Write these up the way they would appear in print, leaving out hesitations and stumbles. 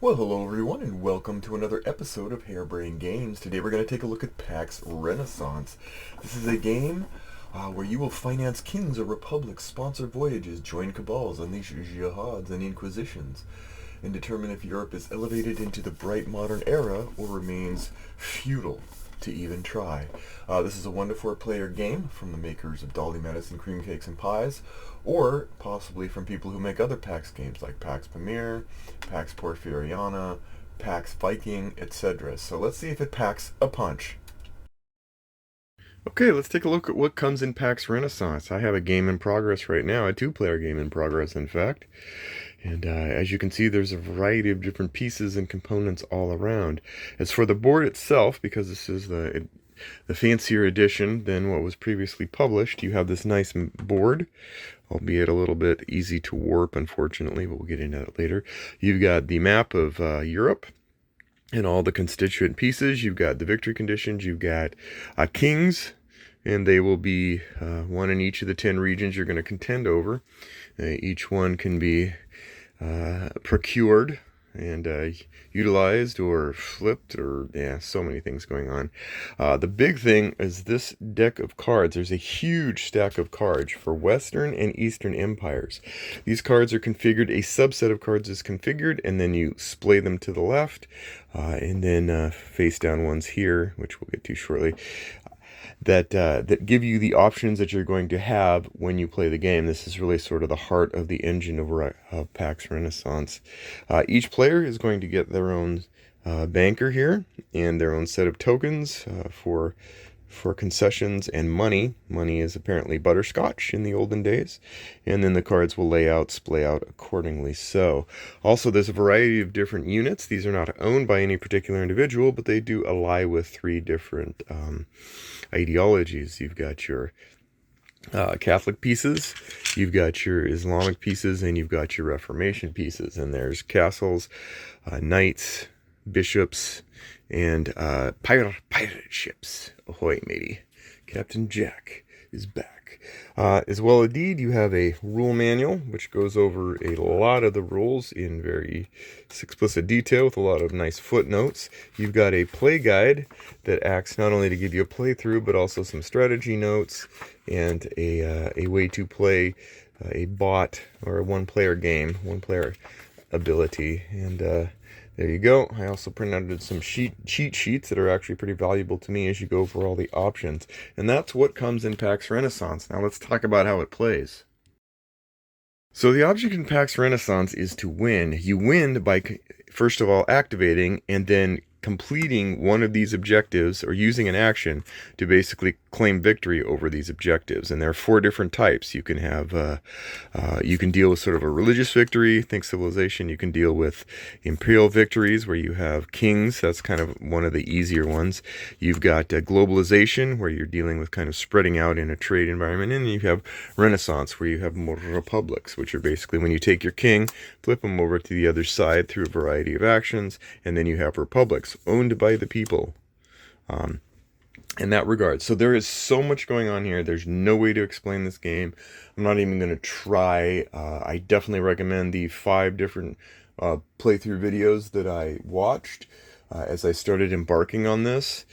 Well, hello everyone, and welcome to another episode of Harebrained Games. Today we're going to take a look at PAX Renaissance. This is a game where you will finance kings or republics, sponsor voyages, join cabals, unleash jihads and inquisitions, and determine if Europe is elevated into the bright modern era or remains feudal to even try. This is a 1 to 4 player game from the makers of Dolly Madison Cream Cakes and Pies, or possibly from people who make other PAX games like PAX Pamir, PAX Porfiriana, PAX Viking, etc. So let's see if it packs a punch. Okay, let's take a look at what comes in PAX Renaissance. I have a game in progress right now, a 2 player game in progress, in fact. And as you can see, there's a variety of different pieces and components all around. As for the board itself, because this is the fancier edition than what was previously published, you have this nice board, albeit a little bit easy to warp, unfortunately, but we'll get into that later. You've got the map of Europe and all the constituent pieces. You've got the victory conditions. You've got kings, and they will be one in each of the 10 regions you're going to contend over. Each one can be procured and utilized or flipped, or so many things going on. The big thing is this deck of cards. There's a huge stack of cards for Western and Eastern empires. These cards are configured, a subset of cards is configured, and then you splay them to the left, and then face down ones here, which we'll get to shortly, that give you the options that you're going to have when you play the game. This is really sort of the heart of the engine of PAX Renaissance. Each player is going to get their own banker here and their own set of tokens for concessions and money. Money is apparently butterscotch in the olden days, and then the cards will splay out accordingly. So, also there's a variety of different units. These are not owned by any particular individual, but they do ally with 3 different ideologies. You've got your Catholic pieces, you've got your Islamic pieces, and you've got your Reformation pieces. And there's castles, knights, bishops, and pirate ships. Ahoy, matey. Captain Jack is back. As well, indeed, you have a rule manual, which goes over a lot of the rules in very explicit detail with a lot of nice footnotes. You've got a play guide that acts not only to give you a playthrough, but also some strategy notes and a way to play a bot or a 1-player game, 1-player ability. And there you go. I also printed out some cheat sheets that are actually pretty valuable to me as you go over all the options. And that's what comes in PAX Renaissance. Now let's talk about how it plays. So the object in PAX Renaissance is to win. You win by, first of all, activating and then completing one of these objectives or using an action to basically claim victory over these objectives. And there are 4 different types. You can have, you can deal with sort of a religious victory, think civilization. You can deal with imperial victories where you have kings. That's kind of one of the easier ones. You've got globalization, where you're dealing with kind of spreading out in a trade environment. And you have Renaissance, where you have more republics, which are basically when you take your king, flip him over to the other side through a variety of actions, and then you have republics owned by the people in that regard. So there is so much going on here. There's no way to explain this game. I'm not even going to try. I definitely recommend the 5 different playthrough videos that I watched as I started embarking on this.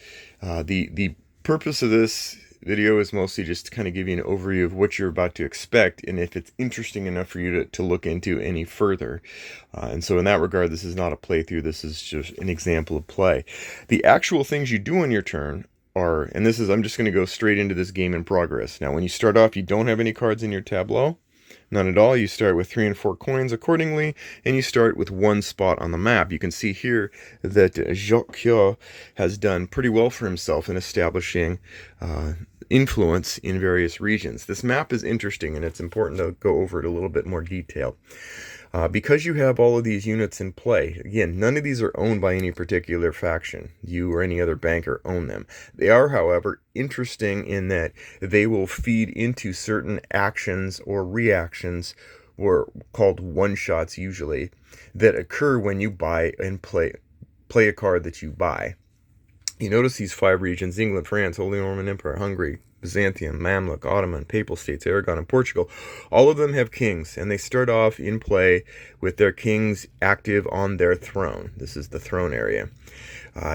The purpose of this video is mostly just to kind of give you an overview of what you're about to expect and if it's interesting enough for you to look into any further. And so in that regard, this is not a playthrough. This is just an example of play. The actual things you do on your turn are, and this is, I'm just going to go straight into this game in progress. Now, when you start off, you don't have any cards in your tableau. None at all. You start with 3 and 4 coins accordingly, and you start with 1 spot on the map. You can see here that Jacques has done pretty well for himself in establishing influence in various regions. This map is interesting, and it's important to go over it a little bit more detail. Because you have all of these units in play, again, none of these are owned by any particular faction. You or any other banker own them. They are, however, interesting in that they will feed into certain actions or reactions, or called one-shots usually, that occur when you buy and play a card that you buy. You notice these 5 regions: England, France, Holy Roman Empire, Hungary, Byzantium, Mamluk, Ottoman, Papal States, Aragon, and Portugal. All of them have kings, and they start off in play with their kings active on their throne. This is the throne area.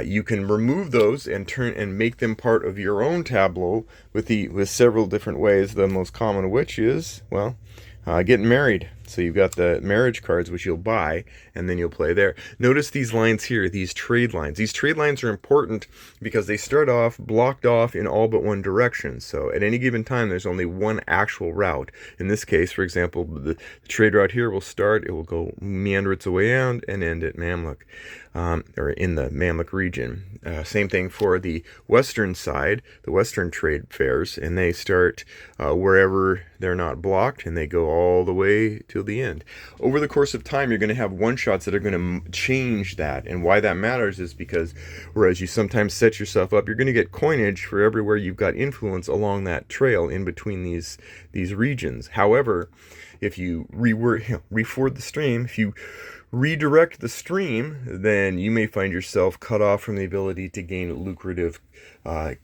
You can remove those and turn and make them part of your own tableau with several different ways. The most common of which is, well, getting married. So you've got the marriage cards, which you'll buy, and then you'll play there. Notice these lines here, these trade lines. These trade lines are important because they start off blocked off in all but one direction. So at any given time, there's only one actual route. In this case, for example, the trade route here will start, it will go meander its way out and end at Mamluk, or in the Mamluk region. Same thing for the western side, the western trade fairs, and they start wherever they're not blocked, and they go all the way till the end. Over the course of time, you're going to have one-shots that are going to change that, and why that matters is because whereas you sometimes set yourself up, you're going to get coinage for everywhere you've got influence along that trail in between these regions. However, if you reford the stream, if you redirect the stream, then you may find yourself cut off from the ability to gain lucrative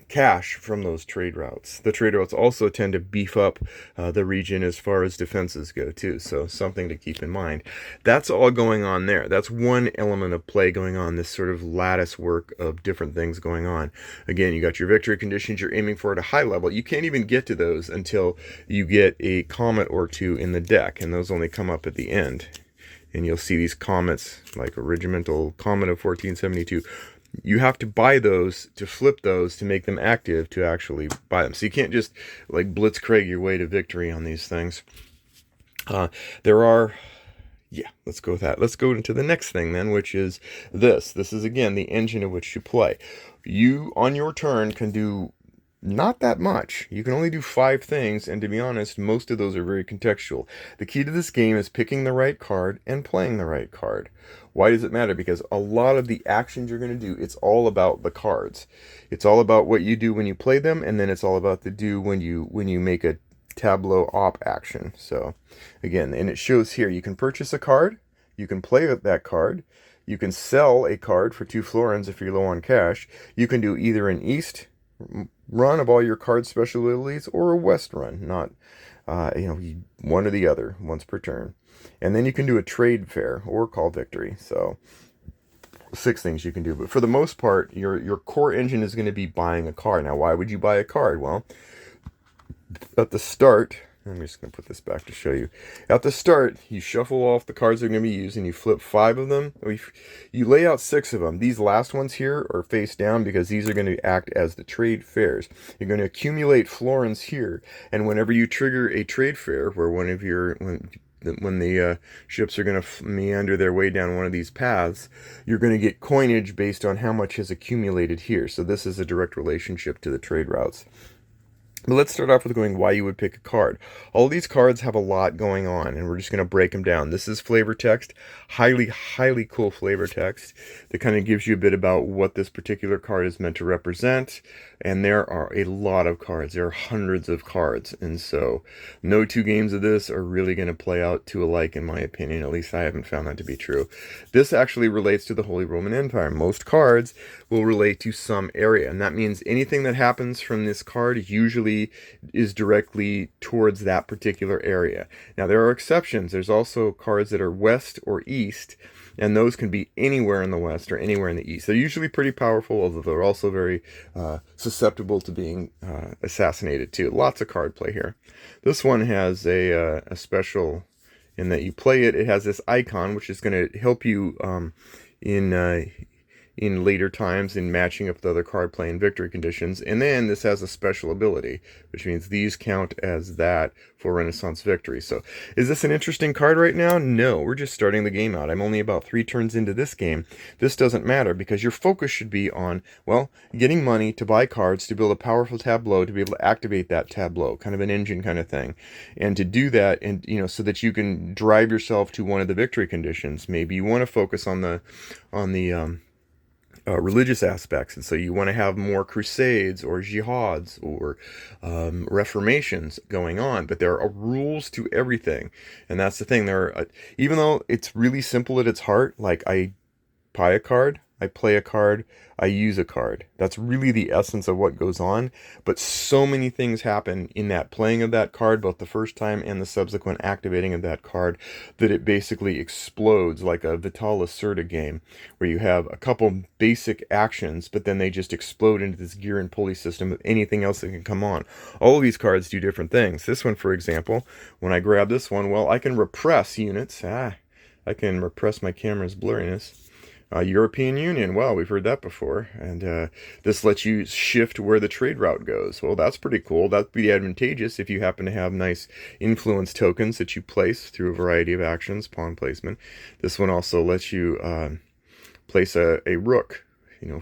cash from those trade routes. The trade routes also tend to beef up the region as far as defenses go too, so something to keep in mind. That's all going on there. That's one element of play going on, this sort of lattice work of different things going on. Again, you got your victory conditions you're aiming for at a high level. You can't even get to those until you get a comet or two in the deck, and those only come up at the end. And you'll see these comets, like a regimental comet of 1472. You have to buy those to flip those to make them active to actually buy them. So you can't just like blitzkrieg your way to victory on these things. Let's go with that. Let's go into the next thing then, which is this. This is, again, the engine of which you play. You, on your turn, can do not that much. You can only do 5 things, and to be honest, most of those are very contextual. The key to this game is picking the right card and playing the right card. Why does it matter? Because a lot of the actions you're going to do, it's all about the cards. It's all about what you do when you play them, and then it's all about the do when you make a tableau op action. So again, and it shows here, you can purchase a card, you can play with that card, you can sell a card for 2 florins if you're low on cash, you can do either an east run of all your card special abilities or a west run, not one or the other, once per turn. And then you can do a trade fair or call victory. So 6 things you can do, but for the most part, your core engine is going to be buying a card. Now, why would you buy a card? Well, at the start, I'm just going to put this back to show you. At the start, you shuffle off the cards that are going to be used, and you flip 5 of them. You lay out 6 of them. These last ones here are face down because these are going to act as the trade fairs. You're going to accumulate florins here, and whenever you trigger a trade fair, where when the ships are going to meander their way down one of these paths, you're going to get coinage based on how much has accumulated here. So this is a direct relationship to the trade routes. But let's start off with going why you would pick a card. All these cards have a lot going on, and we're just going to break them down. This is flavor text, highly cool flavor text that kind of gives you a bit about what this particular card is meant to represent. And there are a lot of cards. There are hundreds of cards, and so no 2 games of this are really going to play out to alike, in my opinion. At least I haven't found that to be true. This actually relates to the Holy Roman Empire. Most cards will relate to some area, and that means anything that happens from this card usually is directly towards that particular area. Now, there are exceptions. There's also cards that are west or east, and those can be anywhere in the west or anywhere in the east. They're usually pretty powerful, although they're also very susceptible to being assassinated too. Lots of card play here. This one has a special in that you play it. It has this icon, which is going to help you in later times in matching up the other card play and victory conditions. And then this has a special ability, which means these count as that for Rennaisance victory. So is this an interesting card right now? No, we're just starting the game out. I'm only about 3 turns into this game. This doesn't matter because your focus should be on, well, getting money to buy cards, to build a powerful tableau, to be able to activate that tableau, kind of an engine kind of thing. And to do that, and so that you can drive yourself to one of the victory conditions. Maybe you want to focus on the religious aspects, and so you want to have more crusades or jihads or reformations going on, but there are rules to everything, and that's the thing. There are, even though it's really simple at its heart, like I buy a card, I play a card, I use a card. That's really the essence of what goes on. But so many things happen in that playing of that card, both the first time and the subsequent activating of that card, that it basically explodes like a Vital Lacerda game, where you have a couple basic actions, but then they just explode into this gear and pulley system of anything else that can come on. All of these cards do different things. This one, for example, when I grab this one, well, I can repress units. I can repress my camera's blurriness. European Union, well, we've heard that before. And this lets you shift where the trade route goes. Well, that's pretty cool. That'd be advantageous if you happen to have nice influence tokens that you place through a variety of actions, pawn placement. This one also lets you place a rook,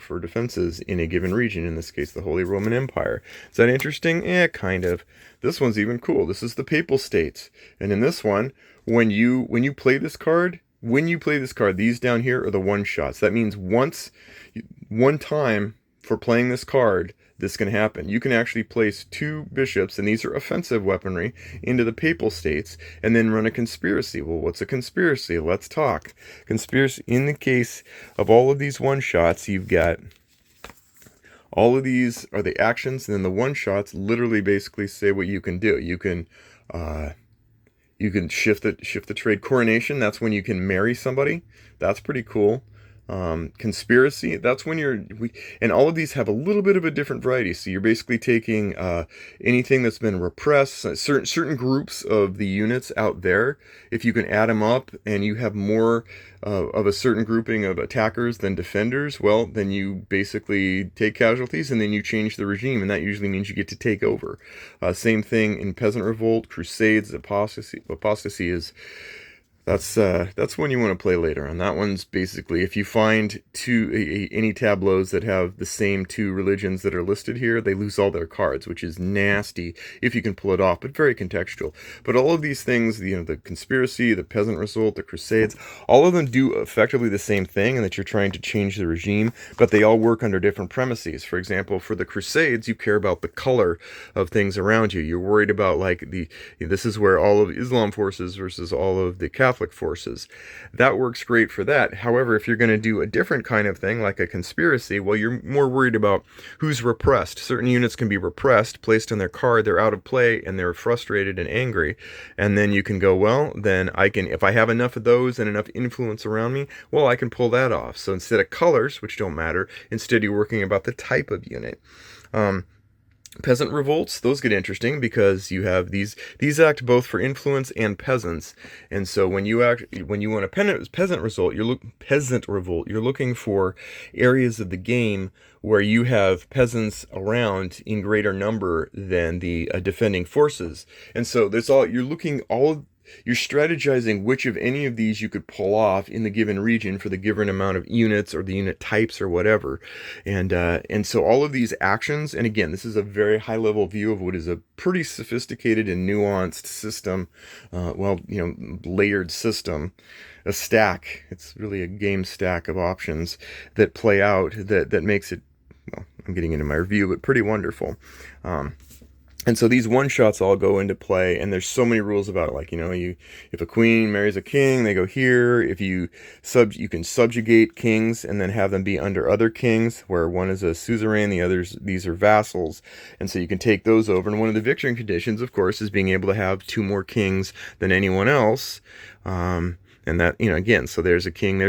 for defenses in a given region, in this case, the Holy Roman Empire. Is that interesting? Kind of. This one's even cool. This is the Papal States. And in this one, when you play this card, these down here are the one-shots. That means one time for playing this card, this can happen. You can actually place 2 bishops, and these are offensive weaponry, into the Papal States, and then run a conspiracy. Well, what's a conspiracy? Let's talk. Conspiracy, in the case of all of these one-shots, you've got all of these are the actions, and then the one-shots literally basically say what you can do. You can shift the trade. Coronation, that's when you can marry somebody. That's pretty cool. Conspiracy, that's when and all of these have a little bit of a different variety. So you're basically taking anything that's been repressed, certain groups of the units out there. If you can add them up and you have more of a certain grouping of attackers than defenders, well, then you basically take casualties and then you change the regime, and that usually means you get to take over. Same thing in Peasant Revolt, Crusades, Apostasy. Apostasy is that's one you want to play later on. That one's basically, if you find any tableaus that have the same 2 religions that are listed here, they lose all their cards, which is nasty if you can pull it off, but very contextual. But all of these things, the conspiracy, the Peasant Revolt, the Crusades, all of them do effectively the same thing, and that you're trying to change the regime, but they all work under different premises. For example, for the Crusades, you care about the color of things around you. You're worried about, like, this is where all of Islam forces versus all of the Catholic forces. That works great for that. However, if you're going to do a different kind of thing, like a conspiracy, well, you're more worried about who's repressed. Certain units can be repressed, placed on their card, they're out of play, and they're frustrated and angry. And then you can go, well, then if I have enough of those and enough influence around me, well, I can pull that off. So instead of colors, which don't matter, instead you're working about the type of unit. Peasant revolts, those get interesting because you have these act both for influence and peasants. And so when you want a peasant revolt, you're looking for areas of the game where you have peasants around in greater number than the defending forces. And so you're strategizing which of any of these you could pull off in the given region for the given amount of units or the unit types or whatever. And so all of these actions, and again, this is a very high level view of what is a pretty sophisticated and nuanced system, layered system, a stack. It's really a game stack of options that play out that makes it, well, I'm getting into my review, but pretty wonderful. And so these one-shots all go into play, and there's so many rules about it. Like, if a queen marries a king, they go here. If you can subjugate kings and then have them be under other kings, where one is a suzerain, these are vassals. And so you can take those over. And one of the victory conditions, of course, is being able to have 2 more kings than anyone else. And that, again, so there's a king.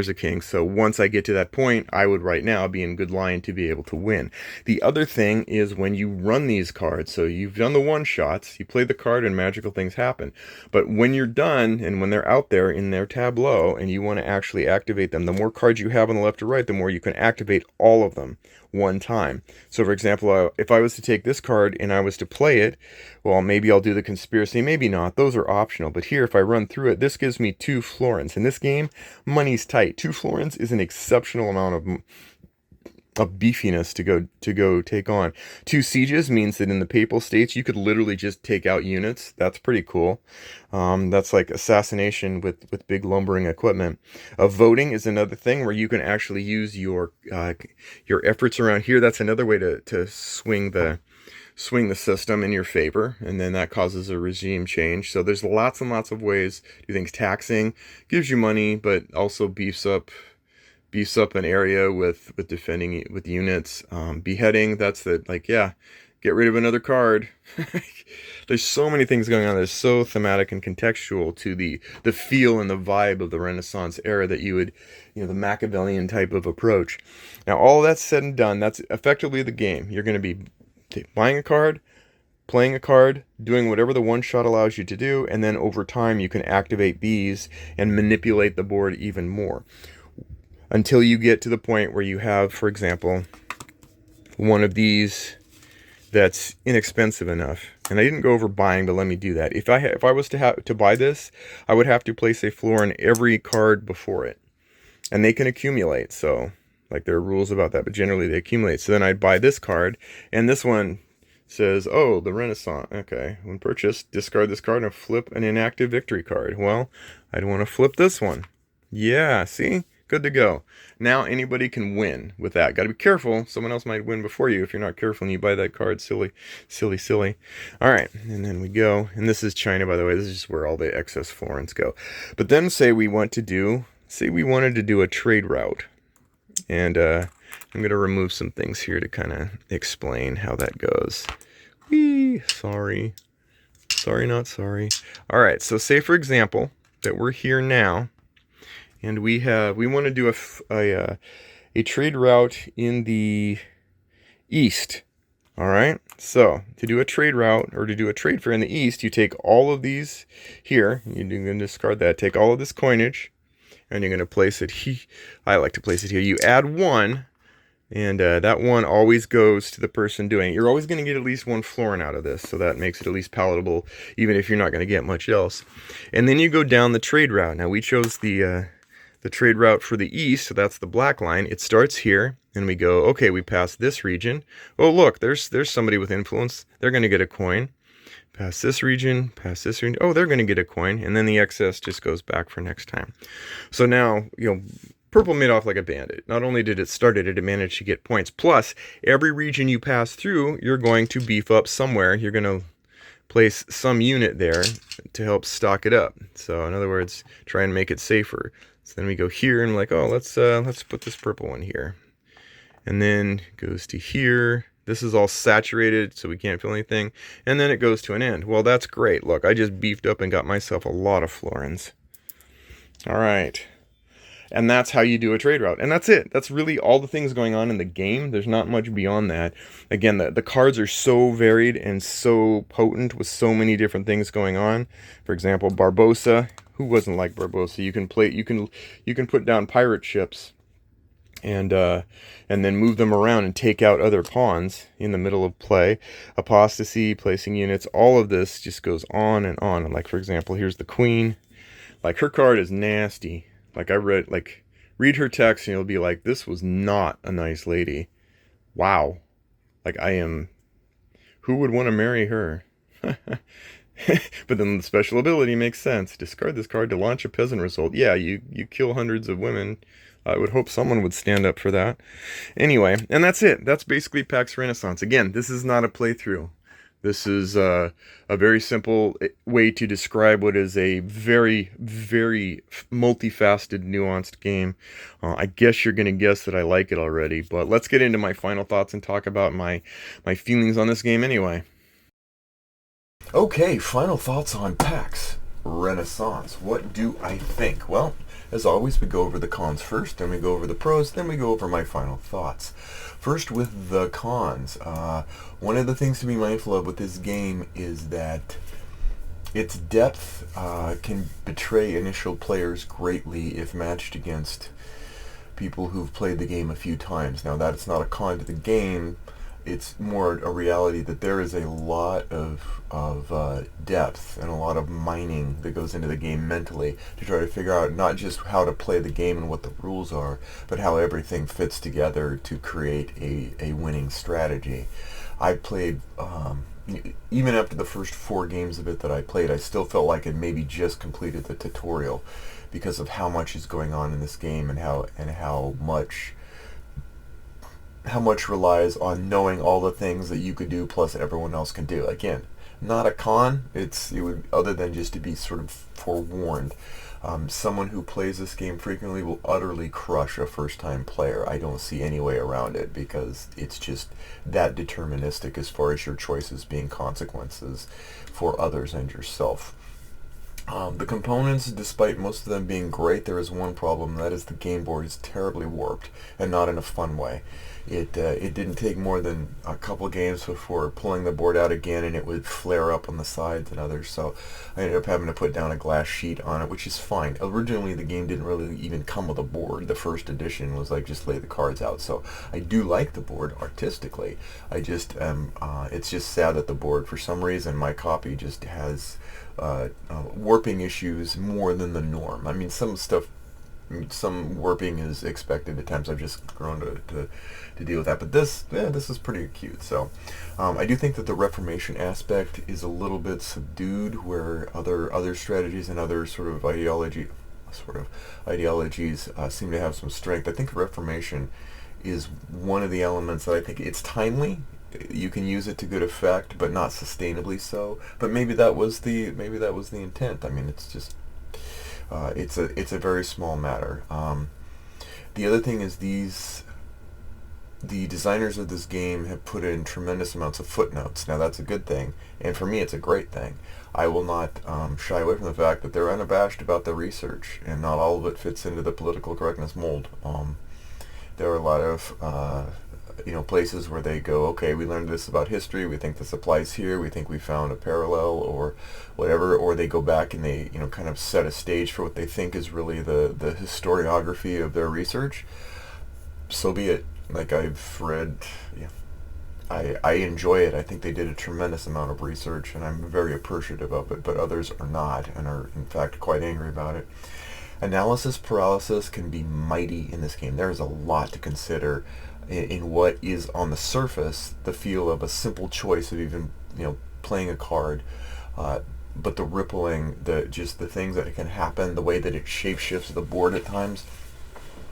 So once I get to that point, I would right now be in good line to be able to win. The other thing is when you run these cards, so you've done the one-shots, you play the card and magical things happen. But when you're done and when they're out there in their tableau and you want to actually activate them, the more cards you have on the left or right, the more you can activate all of them one time. So for example, if I was to take this card and I was to play it, well, maybe I'll do the conspiracy, maybe not. Those are optional. But here, if I run through it, this gives me 2 florins. In this game, money's tight. 2 florins is an exceptional amount of beefiness to go take on. 2 sieges means that in the Papal States you could literally just take out units. That's pretty cool. That's like assassination with big lumbering equipment. Voting is another thing where you can actually use your efforts around here. That's another way to swing the system in your favor, and then that causes a regime change. So there's lots and lots of ways to do things. Taxing gives you money, but also beefs up beefs up an area with defending with units. Beheading, that's the, like, yeah, get rid of another card. There's so many things going on. There's so thematic and contextual to the feel and the vibe of the Renaissance era that you would, the Machiavellian type of approach. Now, all that's said and done, that's effectively the game. You're going to be buying a card, playing a card, doing whatever the one shot allows you to do, and then over time you can activate these and manipulate the board even more. Until you get to the point where you have, for example, one of these that's inexpensive enough. And I didn't go over buying, but let me do that. If I was to buy this, I would have to place a floor on every card before it. And they can accumulate, so like there are rules about that, but generally they accumulate. So then I'd buy this card, and this one says, oh, the Renaissance. Okay, when purchased, discard this card and flip an inactive victory card. Well, I'd want to flip this one. Yeah, see? Good to go. Now anybody can win with that. Got to be careful. Someone else might win before you if you're not careful and you buy that card. Silly, silly, silly. All right, and then we go. And this is China, by the way. This is just where all the excess florins go. But then say we wanted to do a trade route. And I'm going to remove some things here to kind of explain how that goes. Whee! Sorry. Sorry, not sorry. All right, so say, for example, that we're here now. And we want to do a trade route in the east. All right. So to do a trade route or to do a trade fair in the east, you take all of these here. You're going to discard that. Take all of this coinage, and you're going to place it here. I like to place it here. You add one, and that one always goes to the person doing it. You're always going to get at least one florin out of this, so that makes it at least palatable, even if you're not going to get much else. And then you go down the trade route. Now we chose the trade route for the east, so that's the black line. It starts here, and we go, okay, we pass this region. Oh, look, there's somebody with influence. They're going to get a coin. Pass this region, oh, they're going to get a coin, and then the excess just goes back for next time. So now, purple made off like a bandit. Not only did it start it, it managed to get points. Plus, every region you pass through, you're going to beef up somewhere. You're going to place some unit there to help stock it up. So in other words, try and make it safer. So then we go here and like, oh, let's put this purple one here. And then it goes to here. This is all saturated, so we can't feel anything. And then it goes to an end. Well, that's great. Look, I just beefed up and got myself a lot of florins. All right. And that's how you do a trade route. And that's it. That's really all the things going on in the game. There's not much beyond that. Again, the cards are so varied and so potent with so many different things going on. For example, Barbossa. Who wasn't like Barbossa? You can put down pirate ships and then move them around and take out other pawns in the middle of play. Apostasy, placing units, all of this just goes on and on. And like, for example, here's the queen. Like, her card is nasty. Like, read her text and you'll be like, this was not a nice lady. Wow. Like, who would want to marry her? But then the special ability makes sense. Discard this card to launch a peasant result. Yeah, you kill hundreds of women. I would hope someone would stand up for that. Anyway, and that's it. That's basically PAX Renaissance. Again, this is not a playthrough. This is a very simple way to describe what is a very, very multifaceted, nuanced game. I guess you're going to guess that I like it already, but let's get into my final thoughts and talk about my feelings on this game anyway. Okay, final thoughts on PAX Renaissance. What do I think? Well, as always, we go over the cons first, then we go over the pros, then we go over my final thoughts. First, with the cons. One of the things to be mindful of with this game is that its depth can betray initial players greatly if matched against people who've played the game a few times. Now, that's not a con to the game. It's more a reality that there is a lot of depth and a lot of mining that goes into the game mentally to try to figure out not just how to play the game and what the rules are, but how everything fits together to create a winning strategy. I played, even after the first 4 games of it that I played, I still felt like I maybe just completed the tutorial because of how much is going on in this game and how much relies on knowing all the things that you could do plus everyone else can do. Again, not a con. It would, other than just to be sort of forewarned. Someone who plays this game frequently will utterly crush a first-time player. I don't see any way around it because it's just that deterministic as far as your choices being consequences for others and yourself. The components, despite most of them being great, there is one problem. That is the game board is terribly warped, and not in a fun way. It didn't take more than a couple games before pulling the board out again, and it would flare up on the sides and others. So I ended up having to put down a glass sheet on it, which is fine. Originally, the game didn't really even come with a board. The first edition was like just lay the cards out. So I do like the board artistically. I just it's just sad that the board, for some reason, my copy just has warping issues more than the norm. I mean, some warping is expected at times. I've just grown to deal with that. But this is pretty acute. So I do think that the Reformation aspect is a little bit subdued, where other strategies and other sort of ideologies seem to have some strength. I think Reformation is one of the elements that I think it's timely. You can use it to good effect, but not sustainably so. But maybe that was the intent. I mean, it's just it's a very small matter. The other thing is the designers of this game have put in tremendous amounts of footnotes. Now that's a good thing, and for me it's a great thing. I will not shy away from the fact that they're unabashed about the research, and not all of it fits into the political correctness mold. There are a lot of places where they go, okay, we learned this about history, we think this applies here, we think we found a parallel or whatever, or they go back and they kind of set a stage for what they think is really the historiography of their research. So be it. Like, I've read, I enjoy it. I think they did a tremendous amount of research, and I'm very appreciative of it, but others are not, and are in fact quite angry about it. Analysis paralysis can be mighty in this game. There is a lot to consider in what is on the surface the feel of a simple choice of even playing a card, but the rippling, the things that can happen, the way that it shapeshifts the board at times,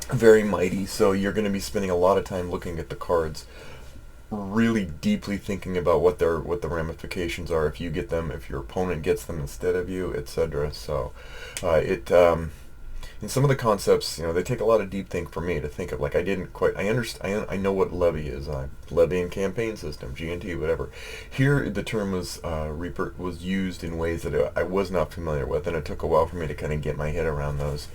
very mighty. So you're going to be spending a lot of time looking at the cards, really deeply thinking about what the ramifications are if you get them, if your opponent gets them instead of you, etc. So and some of the concepts, they take a lot of deep think for me to think of. Like, I understand. I know what levy is. Levy and campaign system, G&T, whatever. Here, the term was used in ways that I was not familiar with, and it took a while for me to kind of get my head around those.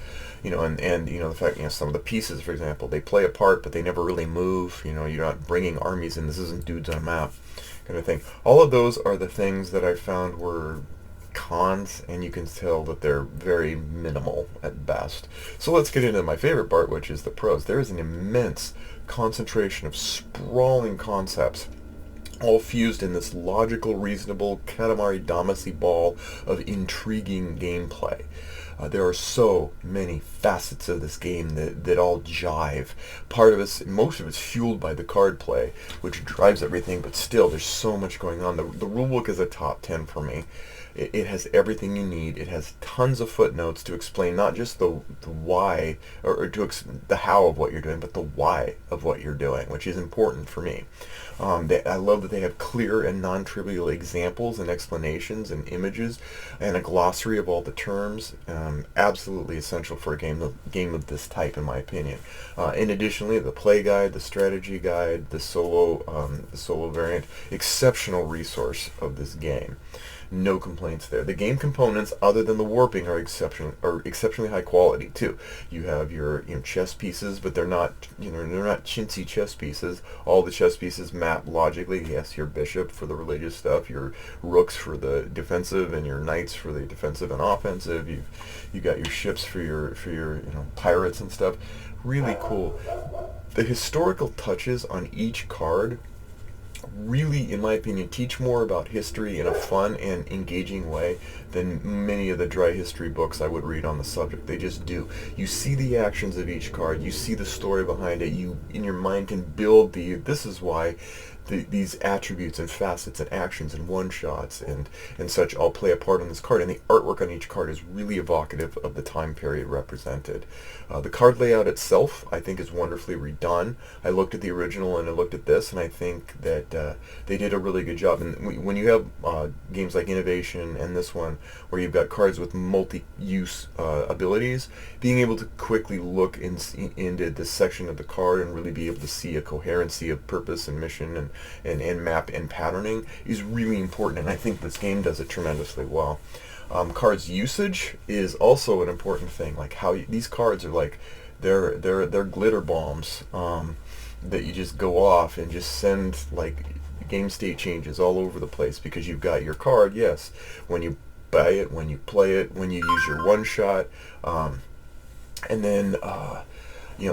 And the fact, some of the pieces, for example, they play a part, but they never really move. You're not bringing armies in. This isn't dudes on a map, kind of thing. All of those are the things that I found were cons, and you can tell that they're very minimal at best. So let's get into my favorite part, which is the pros. There is an immense concentration of sprawling concepts, all fused in this logical, reasonable Katamari Damacy ball of intriguing gameplay. There are so many facets of this game that all jive. Most of it's fueled by the card play, which drives everything, but still, there's so much going on. The rulebook is a top 10 for me. It has everything you need. It has tons of footnotes to explain not just the why, or the how of what you're doing, but the why of what you're doing, which is important for me. I love that they have clear and non-trivial examples and explanations and images, and a glossary of all the terms. Absolutely essential for a game of this type, in my opinion. And additionally, the play guide, the strategy guide, the solo variant, exceptional resource of this game. No complaints there. The game components, other than the warping, are exceptionally high quality too. You have your chess pieces, but they're not chintzy chess pieces. All the chess pieces map logically. Yes, your bishop for the religious stuff, your rooks for the defensive, and your knights for the defensive and offensive. You got your ships for your pirates and stuff. Really cool. The historical touches on each card really, in my opinion, teach more about history in a fun and engaging way than many of the dry history books I would read on the subject. They just do. You see the actions of each card, you see the story behind it, you in your mind can build this is why these attributes and facets and actions and one-shots and such all play a part on this card, and the artwork on each card is really evocative of the time period represented. The card layout itself, I think, is wonderfully redone. I looked at the original and I looked at this, and I think that they did a really good job. And when you have games like Innovation and this one, where you've got cards with multi-use abilities, being able to quickly look into this section of the card and really be able to see a coherency of purpose and mission and map and patterning is really important, and I think this game does it tremendously well. Cards usage is also an important thing. Like how these cards are like, they're glitter bombs that you just go off and just send like game state changes all over the place, because you've got your card, yes, when you buy it, when you play it, when you use your one shot, and then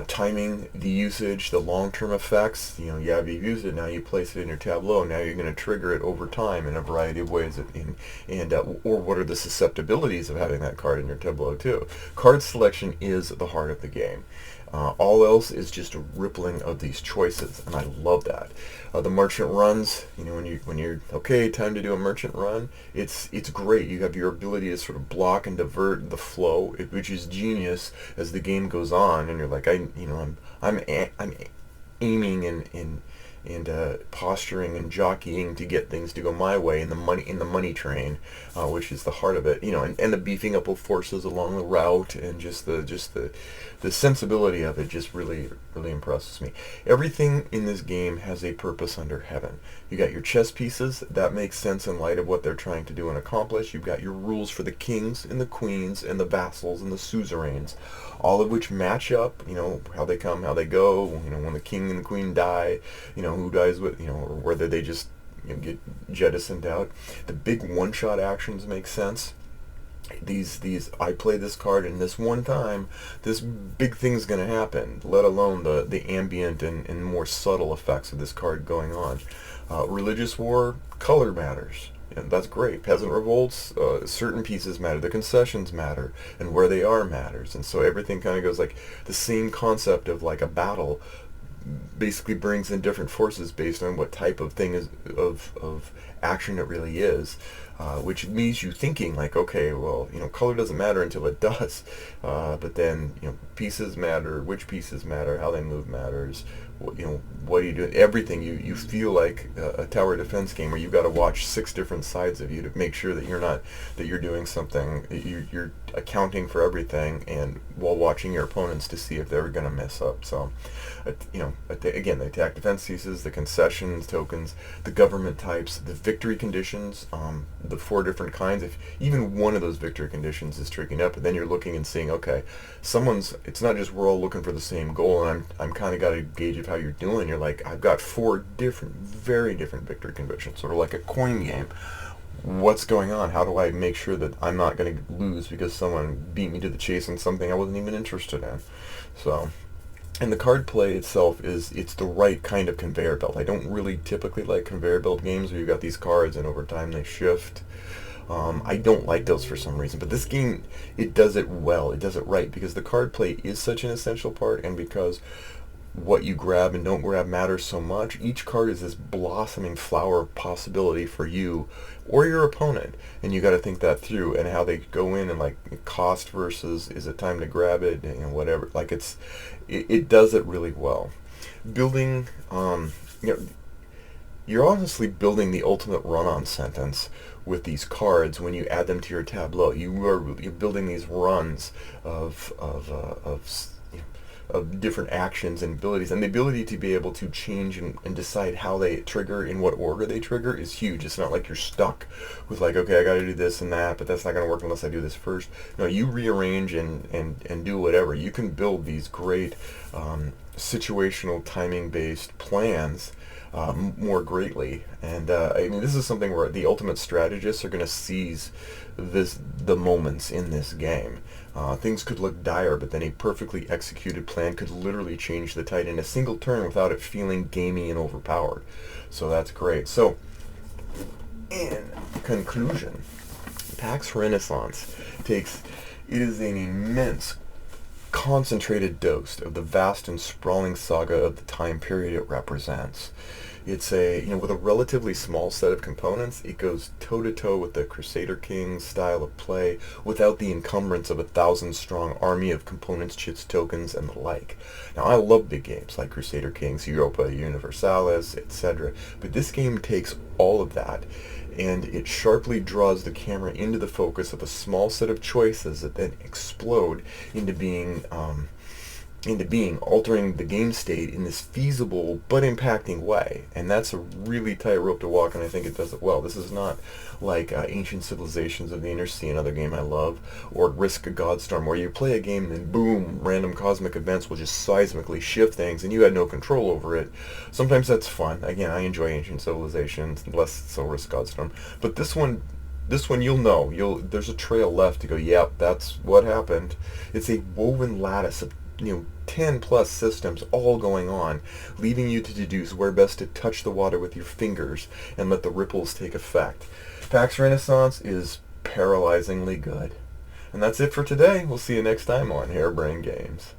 timing the usage, the long-term effects. You've used it, now you place it in your tableau, now you're going to trigger it over time in a variety of ways, or what are the susceptibilities of having that card in your tableau too. Card selection is the heart of the game. All else is just a rippling of these choices, and I love that. The merchant runs, when you're okay, time to do a merchant run, it's great. You have your ability to sort of block and divert the flow, which is genius as the game goes on, and you're like, I'm aiming and posturing and jockeying to get things to go my way in the money train, which is the heart of it. And the beefing up of forces along the route, and just the sensibility of it just really impresses me. Everything in this game has a purpose under heaven. You got your chess pieces, that makes sense in light of what they're trying to do and accomplish. You've got your rules for the kings and the queens and the vassals and the suzerains, all of which match up, how they come, how they go, when the king and the queen die, who dies with, or whether they just get jettisoned out. The big one-shot actions make sense. These I play this card, and this one time this big thing's going to happen, let alone the ambient and more subtle effects of this card going on. Religious war, color matters. That's great. Peasant revolts, certain pieces matter, the concessions matter, and where they are matters. And so everything kind of goes like the same concept of like a battle basically brings in different forces based on what type of thing is of action it really is, which leaves you thinking like, okay, well, color doesn't matter until it does, but then pieces matter, which pieces matter, how they move matters. What do you do? Everything. You feel like a tower defense game where you've got to watch 6 different sides of you to make sure that you're doing something, you're accounting for everything, and while watching your opponents to see if they're going to mess up. So again, the attack defense pieces, the concessions tokens, the government types, the victory conditions, the 4 different kinds. If even one of those victory conditions is tricking up, and then you're looking and seeing, okay, it's not just we're all looking for the same goal, and I'm kind of got to gauge of how you're doing. You're like, I've got 4 very different victory conditions, sort of like a coin game. What's going on? How do I make sure that I'm not going to lose because someone beat me to the chase on something I wasn't even interested in? So, and the card play itself it's the right kind of conveyor belt. I don't really typically like conveyor belt games where you've got these cards and over time they shift. I don't like those for some reason, but this game, it does it well. It does it right, because the card play is such an essential part, and because what you grab and don't grab matters so much. Each card is this blossoming flower possibility for you or your opponent, and you got to think that through, and how they go in, and like cost versus is it time to grab it, and whatever. Like it does it really well. Building, you're honestly building the ultimate run-on sentence with these cards when you add them to your tableau. You're building these runs of different actions and abilities, and the ability to be able to change and decide how they trigger, in what order they trigger, is huge. It's not like you're stuck with like, okay, I got to do this and that, but that's not going to work unless I do this first. No, you rearrange and do whatever. You can build these great situational timing-based plans more greatly, and I mean, this is something where the ultimate strategists are going to seize the moments in this game. Things could look dire, but then a perfectly executed plan could literally change the tide in a single turn without it feeling gamey and overpowered. So that's great. So, in conclusion, PAX Renaissance is an immense concentrated dose of the vast and sprawling saga of the time period it represents. It's a, with a relatively small set of components, it goes toe to toe with the Crusader Kings style of play without the encumbrance of a 1,000-strong army of components, chits, tokens, and the like. Now, I love big games like Crusader Kings, Europa Universalis, etc., but this game takes all of that and it sharply draws the camera into the focus of a small set of choices that then explode into being, altering the game state in this feasible but impacting way. And that's a really tight rope to walk, and I think it does it well. This is not like Ancient Civilizations of the Inner Sea, another game I love, or Risk of Godstorm, where you play a game and boom, random cosmic events will just seismically shift things and you had no control over it. Sometimes that's fun. Again, I enjoy Ancient Civilizations, less so Risk of Godstorm. But this one, you'll know. There's a trail left to go, yep, that's what happened. It's a woven lattice of 10 plus systems all going on, leaving you to deduce where best to touch the water with your fingers and let the ripples take effect. PAX Renaissance is paralyzingly good. And that's it for today. We'll see you next time on Harebrained Games.